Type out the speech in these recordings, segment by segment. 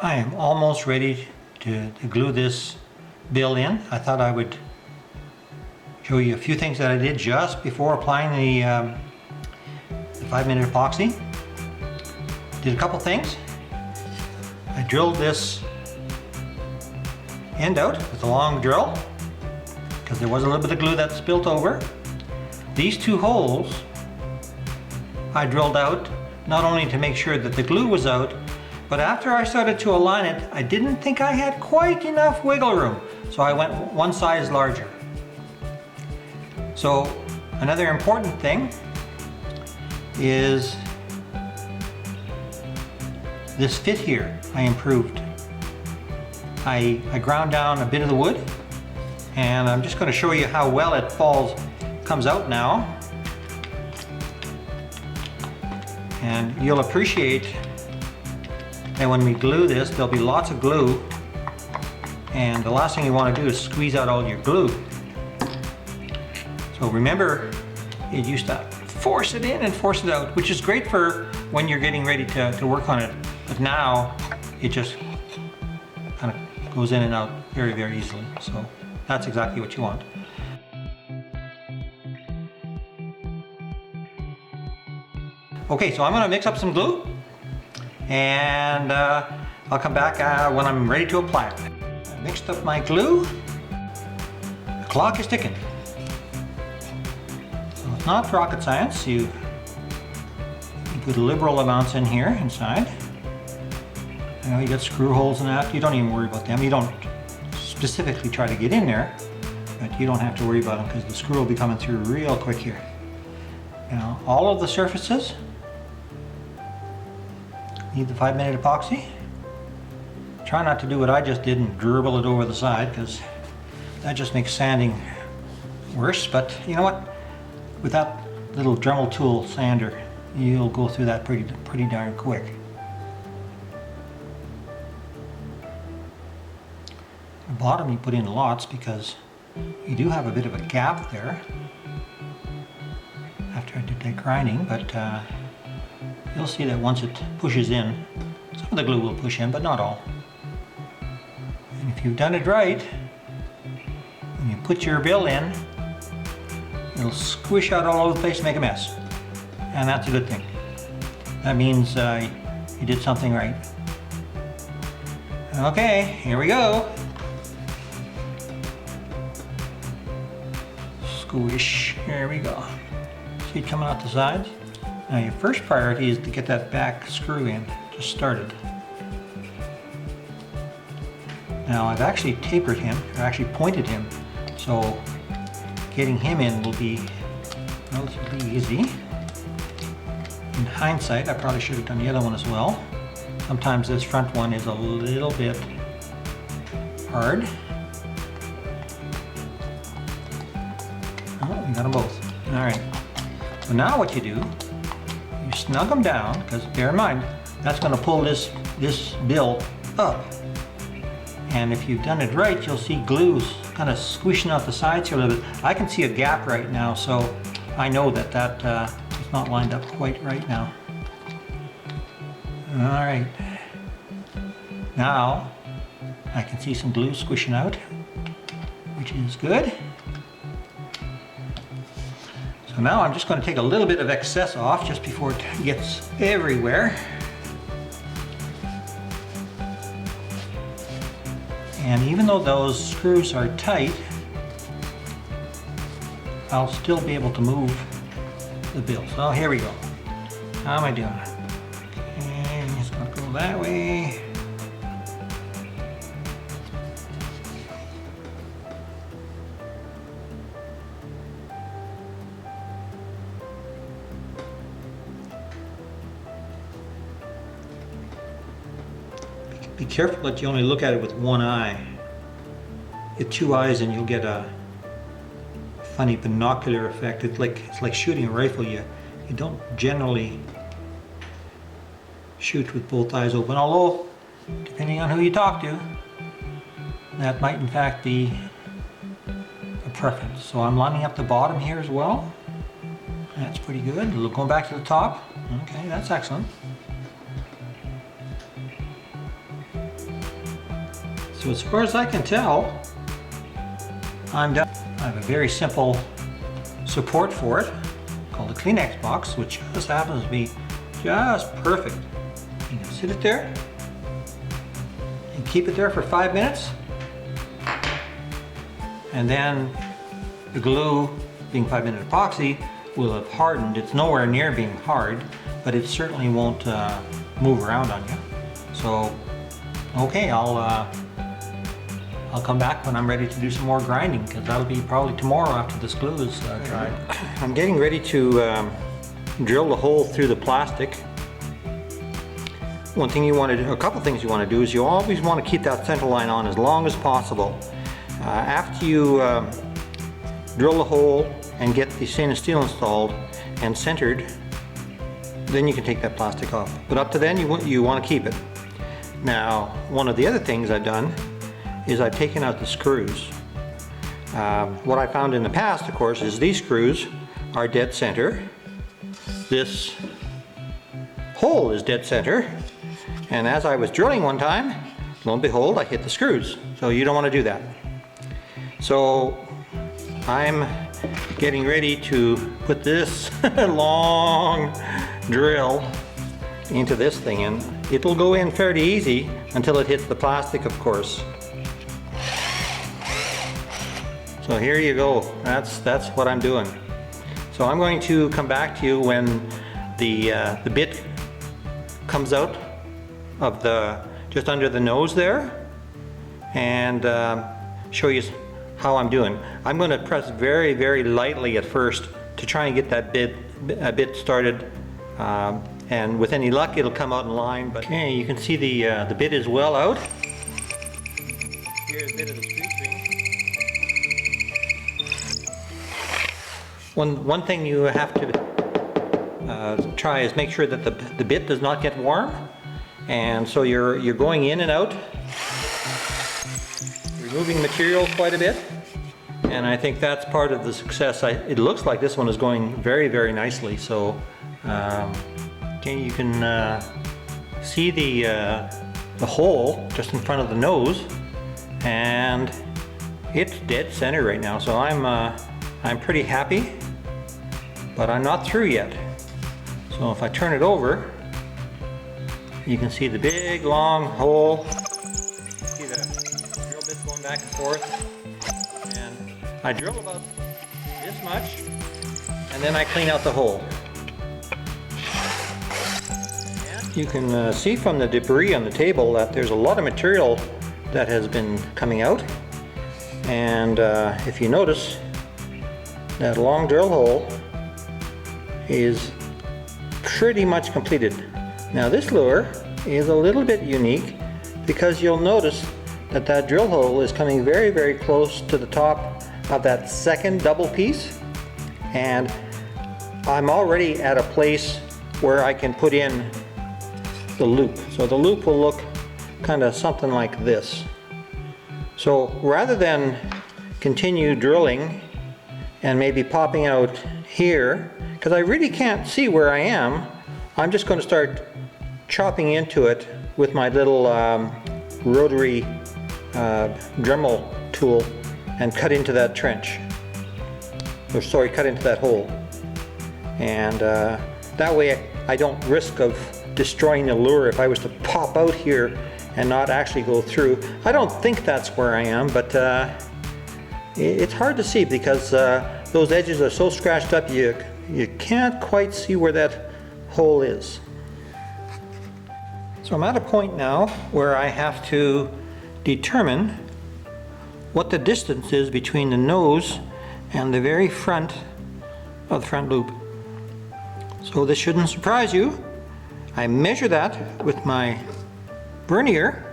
I am almost ready to glue this bill in. I thought I would show you a few things that I did just before applying the 5-minute epoxy. Did a couple things. I drilled this end out with a long drill because there was a little bit of glue that spilt over. These two holes I drilled out not only to make sure that the glue was out, but after I started to align it, I didn't think I had quite enough wiggle room, so I went one size larger. So another important thing is this fit here I improved. I ground down a bit of the wood, and I'm just going to show you how well it comes out now. And you'll appreciate that when we glue this, there'll be lots of glue, and the last thing you want to do is squeeze out all your glue. So remember, it used to force it in and force it out, which is great for when you're getting ready to work on it. But now it just kind of goes in and out very, very easily. So that's exactly what you want. Okay, so I'm going to mix up some glue, and I'll come back when I'm ready to apply it. I mixed up my glue. The clock is ticking. So it's not rocket science. You put liberal amounts in here inside. I know you got screw holes in that. You don't even worry about them. You don't specifically try to get in there, but you don't have to worry about them because the screw will be coming through real quick here. Now, all of the surfaces need the 5-minute epoxy. Try not to do what I just did and dribble it over the side, because that just makes sanding worse. But you know what? With that little Dremel tool sander, you'll go through that pretty darn quick. The bottom you put in lots because you do have a bit of a gap there after I did that grinding, but you'll see that once it pushes in, some of the glue will push in, but not all. And if you've done it right, when you put your bill in, it'll squish out all over the place and make a mess. And that's a good thing. That means you did something right. Okay, here we go. Squish, here we go. See it coming out the sides? Now your first priority is to get that back screw in, just started. Now I've actually tapered him, or actually pointed him, so getting him in will be relatively easy. In hindsight, I probably should have done the other one as well. Sometimes this front one is a little bit hard. Oh, we got them both. All right. So now what you do, you snug them down, because bear in mind, that's going to pull this bill up. And if you've done it right, you'll see glue kind of squishing out the sides here a little bit. I can see a gap right now, so I know that is not lined up quite right now. All right. Now I can see some glue squishing out, which is good. So now I'm just going to take a little bit of excess off just before it gets everywhere. And even though those screws are tight, I'll still be able to move the bill. So here we go. How am I doing? Okay, I'm just going to go that way. Be careful that you only look at it with one eye. Get two eyes and you'll get a funny binocular effect. It's like shooting a rifle. You don't generally shoot with both eyes open, although depending on who you talk to, that might in fact be a preference. So I'm lining up the bottom here as well. That's pretty good. Going back to the top. Okay, that's excellent. So as far as I can tell, I'm done. I have a very simple support for it called a Kleenex box, which just happens to be just perfect. You can sit it there and keep it there for 5 minutes, and then the glue, being 5-minute epoxy, will have hardened. It's nowhere near being hard, but it certainly won't move around on you. So, okay, I'll come back when I'm ready to do some more grinding, because that'll be probably tomorrow after this glue is dried. I'm getting ready to drill the hole through the plastic. One thing you want to do, a couple things you want to do, is you always want to keep that center line on as long as possible. After you drill the hole and get the stainless steel installed and centered, then you can take that plastic off. But up to then, you want to keep it. Now, one of the other things I've done is I've taken out the screws. What I found in the past, of course, is these screws are dead center. This hole is dead center. And as I was drilling one time, lo and behold, I hit the screws. So you don't want to do that. So I'm getting ready to put this long drill into this thing, and it'll go in fairly easy until it hits the plastic, of course. So here you go. That's what I'm doing. So I'm going to come back to you when the bit comes out of just under the nose there, and show you how I'm doing. I'm going to press very, very lightly at first to try and get that bit started, and with any luck it'll come out in line. But okay, you can see the bit is well out. Here's a bit of the street string. One thing you have to try is make sure that the bit does not get warm, and so you're going in and out, removing material quite a bit, and I think that's part of the success. It looks like this one is going very, very nicely. So okay, you can see the hole just in front of the nose, and it's dead center right now. So I'm pretty happy, but I'm not through yet. So if I turn it over, you can see the big long hole. See the drill bits going back and forth, and I drill about this much, and then I clean out the hole. You can see from the debris on the table that there's a lot of material that has been coming out, and if you notice, that long drill hole is pretty much completed. Now this lure is a little bit unique because you'll notice that drill hole is coming very, very close to the top of that second double piece, and I'm already at a place where I can put in the loop. So the loop will look kind of something like this. So rather than continue drilling and maybe popping out here, because I really can't see where I am, I'm just going to start chopping into it with my little rotary Dremel tool and cut into that trench. Or sorry, cut into that hole. And that way I don't risk of destroying the lure if I was to pop out here and not actually go through. I don't think that's where I am, but it's hard to see because those edges are so scratched up you can't quite see where that hole is. So I'm at a point now where I have to determine what the distance is between the nose and the very front of the front loop. So this shouldn't surprise you. I measure that with my vernier.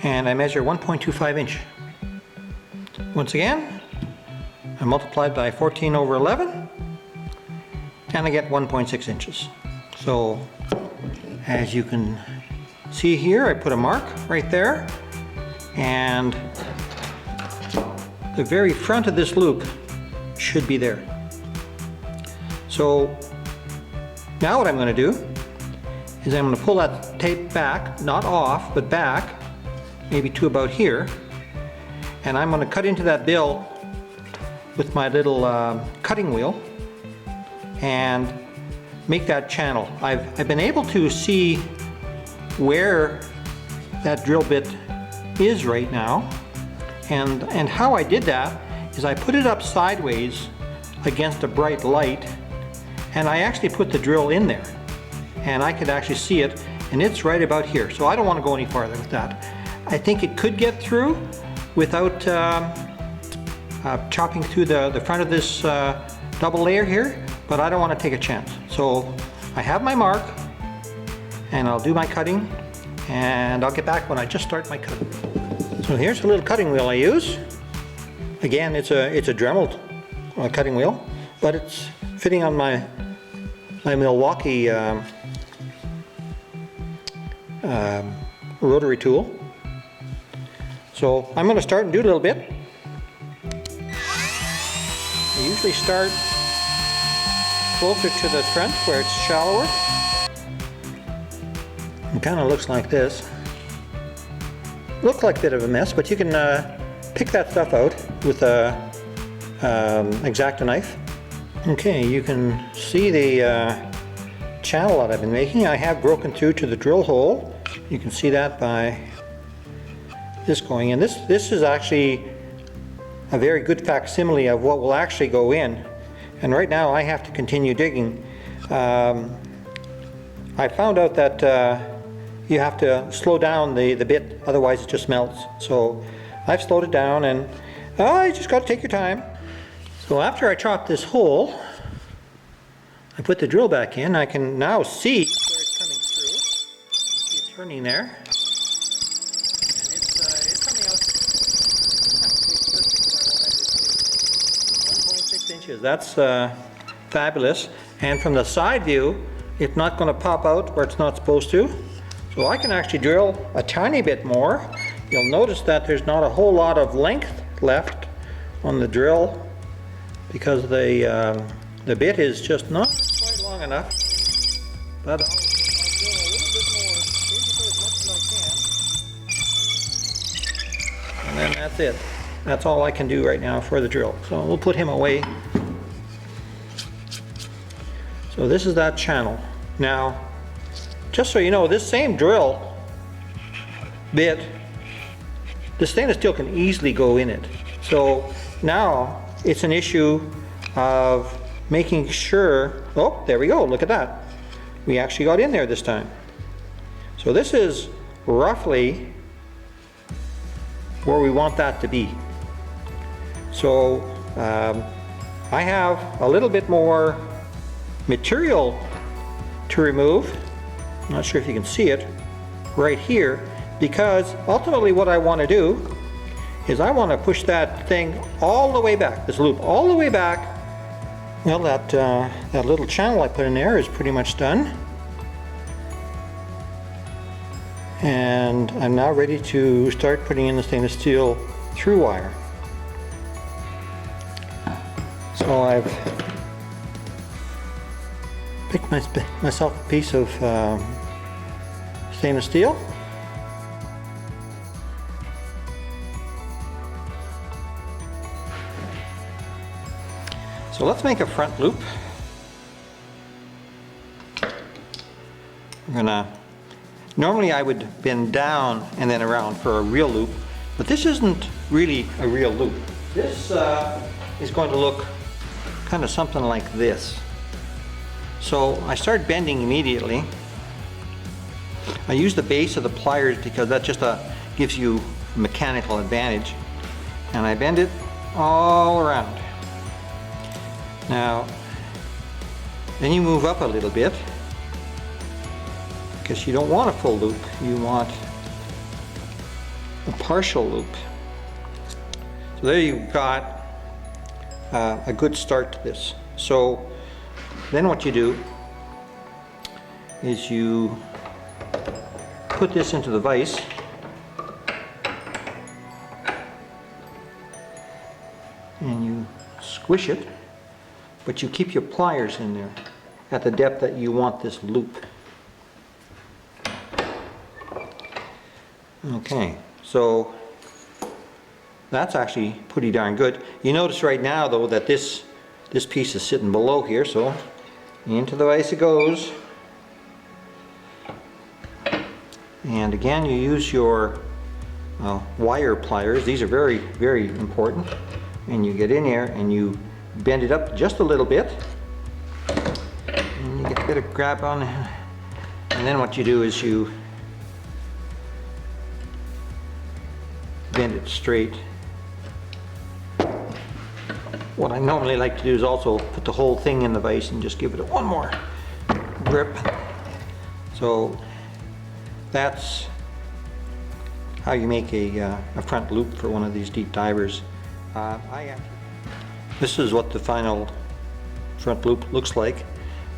And I measure 1.25 inch. Once again, I multiplied by 14 over 11, and I get 1.6 inches. So as you can see here, I put a mark right there, and the very front of this loop should be there. So Now what I'm going to do is I'm going to pull that tape back, not off, but back, maybe to about here, and I'm going to cut into that bill with my little cutting wheel and make that channel. I've been able to see where that drill bit is right now, and how I did that is I put it up sideways against a bright light, and I actually put the drill in there, and I could actually see it, and it's right about here. So I don't want to go any farther with that. I think it could get through without chopping through the front of this double layer here, but I don't want to take a chance. So I have my mark, and I'll do my cutting, and I'll get back when I just start my cutting. So here's a little cutting wheel I use. Again, it's a Dremel cutting wheel, but it's fitting on my Milwaukee rotary tool. So I'm going to start and do a little bit. I usually start closer to the front where it's shallower. It kind of looks like this. Looks like a bit of a mess, but you can pick that stuff out with a X-Acto knife. Okay, you can see the channel that I've been making. I have broken through to the drill hole. You can see that by this going in. This is actually a very good facsimile of what will actually go in. And right now I have to continue digging. I found out that you have to slow down the bit, otherwise it just melts. So I've slowed it down, and you just got to take your time. So after I chop this hole, I put the drill back in. I can now see where it's coming through. You see it turning there. And it's coming out absolutely perfect where I wanted it to be. 1.6 inches. That's fabulous. And from the side view, it's not going to pop out where it's not supposed to. So I can actually drill a tiny bit more. You'll notice that there's not a whole lot of length left on the drill because the bit is just not quite long enough. But I'll drill a little bit more, basically as much as I can. And then that's it. That's all I can do right now for the drill. So we'll put him away. So this is that channel. Now, just so you know, this same drill bit, the stainless steel can easily go in it. So now it's an issue of making sure, oh, there we go, look at that. We actually got in there this time. So this is roughly where we want that to be. So I have a little bit more material to remove. I'm not sure if you can see it right here, because ultimately what I want to do is I want to push that thing all the way back, this loop all the way back. Well, that little channel I put in there is pretty much done. And I'm now ready to start putting in the stainless steel through wire. So I've picked myself a piece of stainless steel. So let's make a front loop. Normally I would bend down and then around for a real loop, but this isn't really a real loop. This is going to look kind of something like this. So I start bending immediately. I use the base of the pliers because that just gives you a mechanical advantage. And I bend it all around. Now, then you move up a little bit because you don't want a full loop, you want a partial loop. So there you've got a good start to this. So then what you do is you put this into the vise and you squish it, but you keep your pliers in there. at the depth that you want this loop. Okay, so that's actually pretty darn good. You notice right now though that this piece is sitting below here, so into the vise it goes. And again, you use your wire pliers. These are very, very important. And you get in there and you bend it up just a little bit. And you get a bit of grab on it. And then what you do is you bend it straight. What I normally like to do is also put the whole thing in the vise and just give it one more grip. So that's how you make a front loop for one of these deep divers. This is what the final front loop looks like.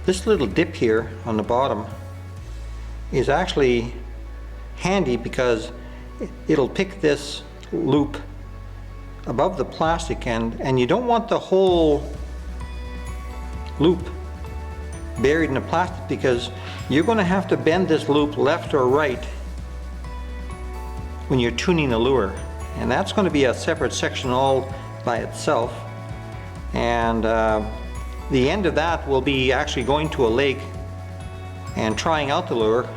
This little dip here on the bottom is actually handy because it'll pick this loop above the plastic and you don't want the whole loop buried in the plastic because you're going to have to bend this loop left or right when you're tuning the lure, and that's going to be a separate section all by itself. And the end of that will be actually going to a lake and trying out the lure,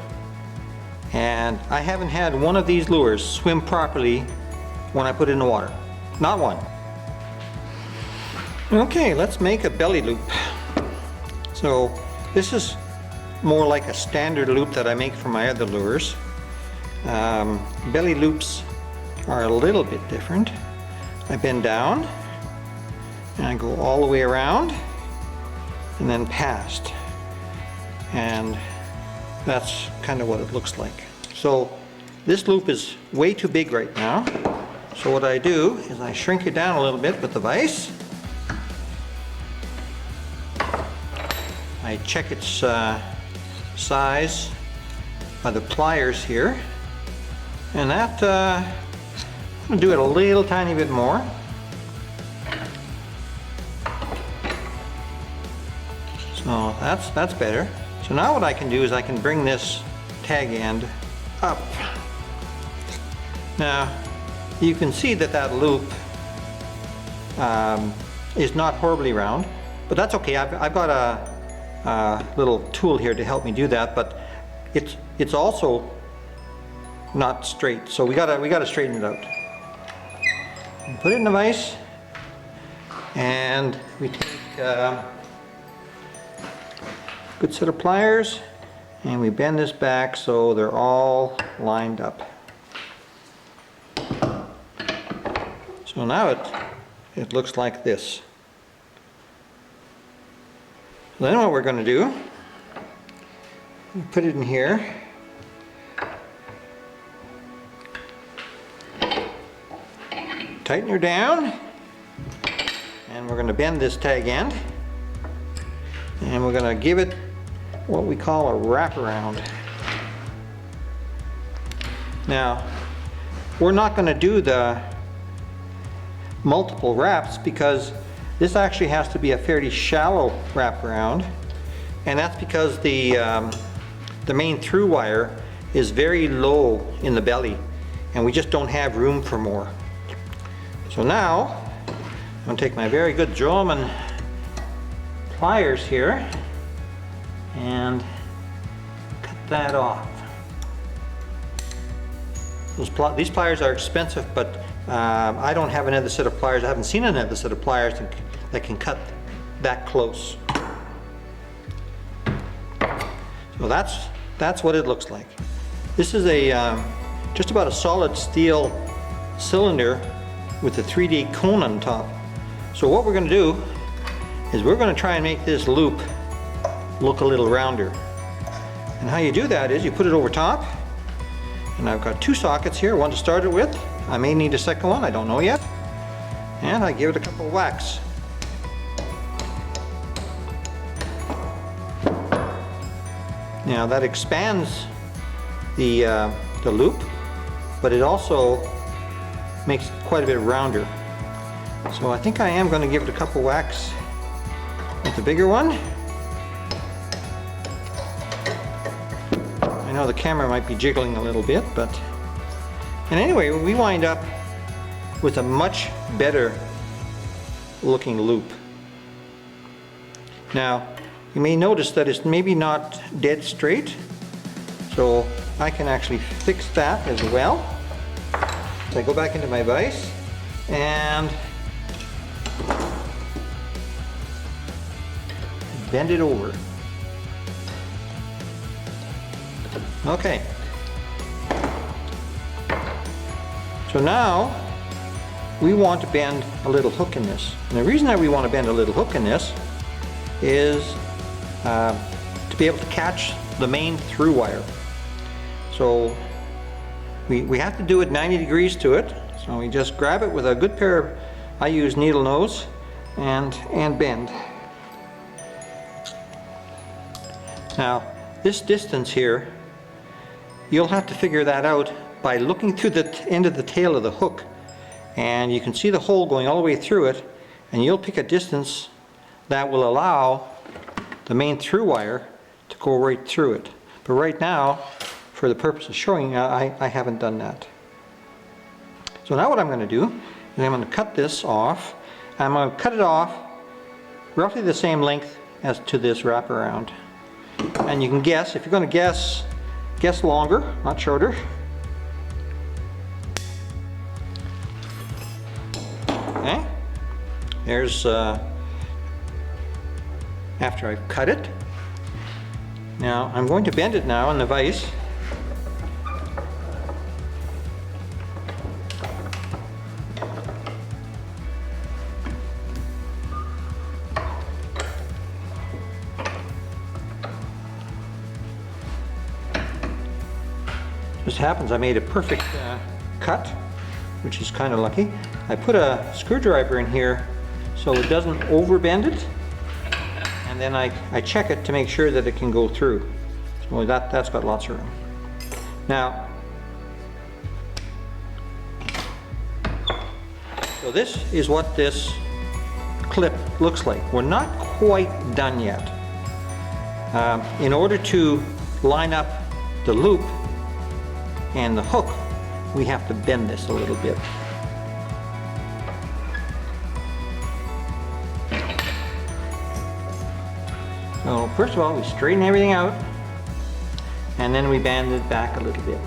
and I haven't had one of these lures swim properly when I put it in the water. Not one. Okay, let's make a belly loop. So this is more like a standard loop that I make for my other lures. Belly loops are a little bit different. I bend down and I go all the way around and then past, and that's kind of what it looks like. So this loop is way too big right now, so what I do is I shrink it down a little bit with the vise. I check its size by the pliers here, and that I'm going to do it a little tiny bit more. So that's better. So now what I can do is I can bring this tag end up. Now you can see that that loop is not horribly round, but that's okay. I've got a little tool here to help me do that, but it's also not straight, so we gotta straighten it out. Put it in the vise, and we take a good set of pliers and we bend this back so they're all lined up. So now it looks like this. Then what we're going to do, put it in here. Tighten her down, and we're going to bend this tag end, and we're going to give it what we call a wraparound. Now, we're not going to do the multiple wraps because this actually has to be a fairly shallow wraparound, and that's because the main through wire is very low in the belly, and we just don't have room for more. So now, I'm going to take my very good German pliers here and cut that off. These pliers are expensive, but I don't have another set of pliers. I haven't seen another set of pliers that can cut that close. So that's what it looks like. This is a just about a solid steel cylinder with a 3D cone on top. So what we're going to do is we're going to try and make this loop look a little rounder. And how you do that is you put it over top, and I've got two sockets here, one to start it with. I may need a second one, I don't know yet. And I give it a couple of whacks. Now that expands the loop, but it also makes it quite a bit rounder. So I think I am going to give it a couple whacks with the bigger one. I know the camera might be jiggling a little bit, but... And anyway, we wind up with a much better looking loop. Now, you may notice that it's maybe not dead straight, so I can actually fix that as well. So I go back into my vise and bend it over. Okay. So now we want to bend a little hook in this. And the reason that we want to bend a little hook in this is to be able to catch the main through wire. So we have to do it 90 degrees to it. So we just grab it with a good pair of, I use needle nose, and bend. Now this distance here, you'll have to figure that out by looking through the end of the tail of the hook, and you can see the hole going all the way through it, and you'll pick a distance that will allow the main through wire to go right through it. But right now, for the purpose of showing, I haven't done that. So now what I'm going to do is I'm going to cut this off. I'm going to cut it off roughly the same length as to this wraparound. And you can guess, if you're going to guess longer, not shorter. Okay, there's after I've cut it. Now I'm going to bend it now in the vise. Just happens I made a perfect cut, which is kind of lucky. I put a screwdriver in here so it doesn't overbend it, and then I check it to make sure that it can go through. So that's got lots of room. Now, so this is what this clip looks like. We're not quite done yet. In order to line up the loop and the hook, we have to bend this a little bit. So first of all, we straighten everything out, and then we bend it back a little bit.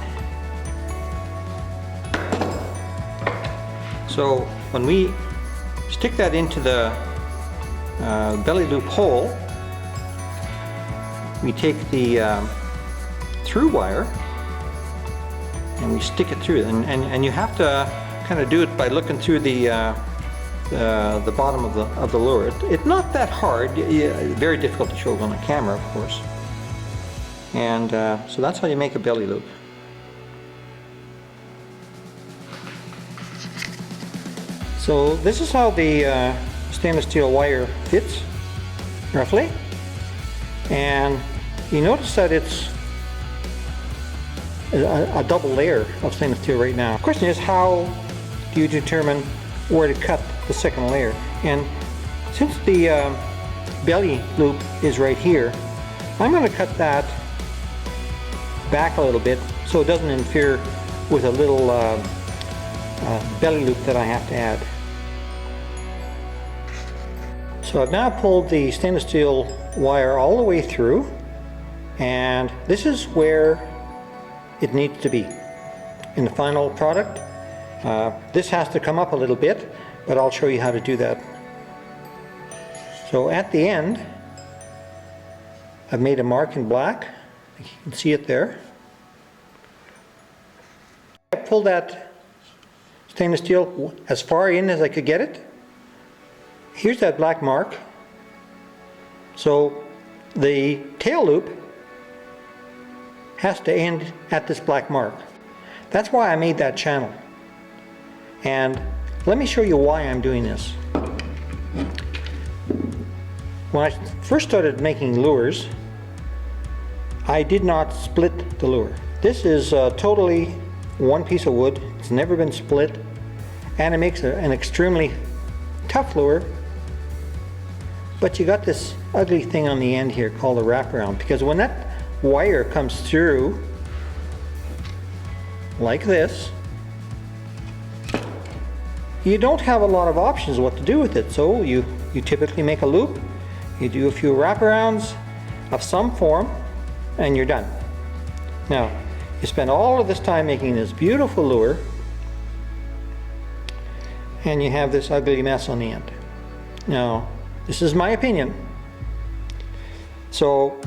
So when we stick that into the belly loop hole, we take the through wire and we stick it through, and you have to kind of do it by looking through the bottom of the lure. It's not that hard. Very difficult to show on a camera, of course. And so that's how you make a belly loop. So this is how the stainless steel wire fits, roughly. And you notice that it's a double layer of stainless steel right now. The question is, how do you determine where to cut the second layer? And since the belly loop is right here, I'm going to cut that back a little bit so it doesn't interfere with a little belly loop that I have to add. So I've now pulled the stainless steel wire all the way through, and this is where it needs to be in the final product. This has to come up a little bit, but I'll show you how to do that. So at the end, I've made a mark in black. You can see it there. I pulled that stainless steel as far in as I could get it. Here's that black mark. So the tail loop has to end at this black mark. That's why I made that channel. And let me show you why I'm doing this. When I first started making lures, I did not split the lure. This is totally one piece of wood. It's never been split, and it makes an extremely tough lure. But you got this ugly thing on the end here called a wraparound, because when that wire comes through like this. You don't have a lot of options what to do with it, so you typically make a loop, you do a few wraparounds of some form, and you're done. Now, you spend all of this time making this beautiful lure, and you have this ugly mess on the end. Now, this is my opinion. So,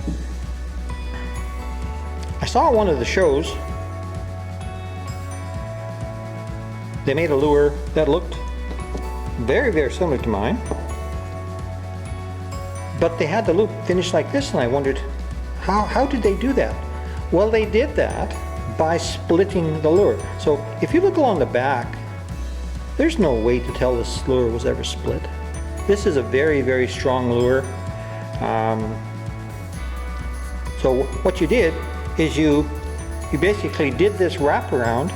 I saw one of the shows, they made a lure that looked very, very similar to mine, but they had the loop finished like this, and I wondered, how did they do that? Well, they did that by splitting the lure. So if you look along the back, there's no way to tell this lure was ever split. This is a very, very strong lure. So what you did is you basically did this wraparound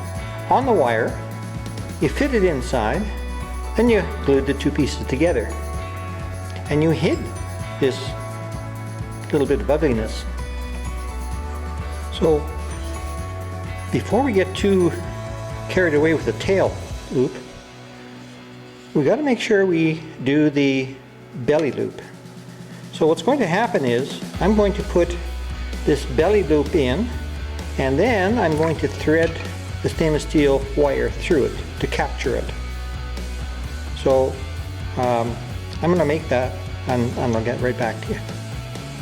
on the wire, you fit it inside, then you glued the two pieces together, and you hid this little bit of ugliness. So before we get too carried away with the tail loop, we got to make sure we do the belly loop. So what's going to happen is I'm going to put this belly loop in, and then I'm going to thread the stainless steel wire through it to capture it. So I'm going to make that, and I'll get right back to you.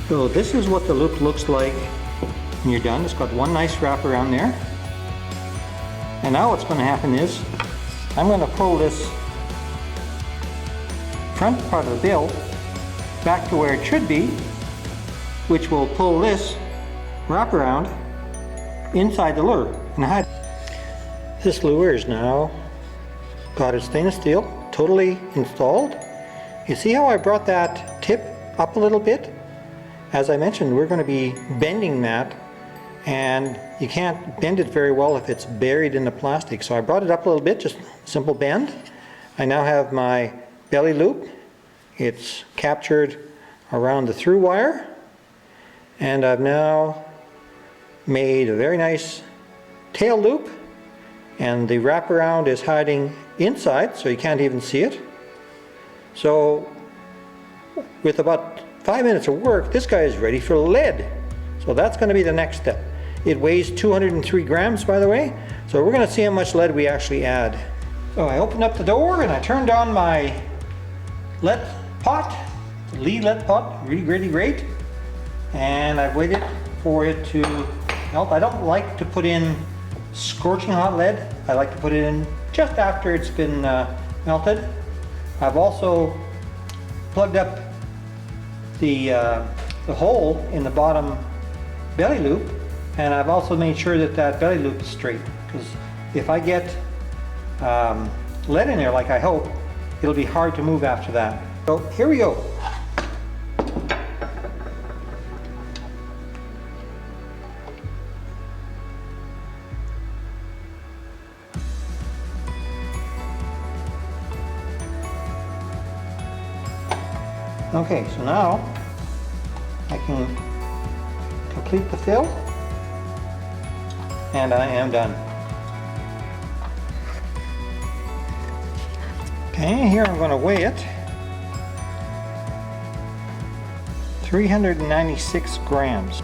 So this is what the loop looks like when you're done. It's got one nice wrap around there. And now what's going to happen is I'm going to pull this front part of the bill back to where it should be, which will pull this wraparound inside the lure and hide. This lure is now got its stainless steel totally installed. You see how I brought that tip up a little bit? As I mentioned, we're going to be bending that, and you can't bend it very well if it's buried in the plastic. So I brought it up a little bit, just simple bend. I now have my belly loop. It's captured around the through wire, and I've now made a very nice tail loop, and the wraparound is hiding inside, so you can't even see it. So with about 5 minutes of work, this guy is ready for lead. So that's going to be the next step. It weighs 203 grams, by the way, so we're going to see how much lead we actually add. So I opened up the door and I turned on my lead pot, lead lead pot, really great, and I've waited for it to melt. I don't like to put in scorching hot lead. I like to put it in just after it's been melted. I've also plugged up the hole in the bottom belly loop, and I've also made sure that that belly loop is straight, because if I get lead in there like I hope, it'll be hard to move after that. So here we go. Okay, so now I can complete the fill, and I am done. Okay, here I'm going to weigh it. 396 grams.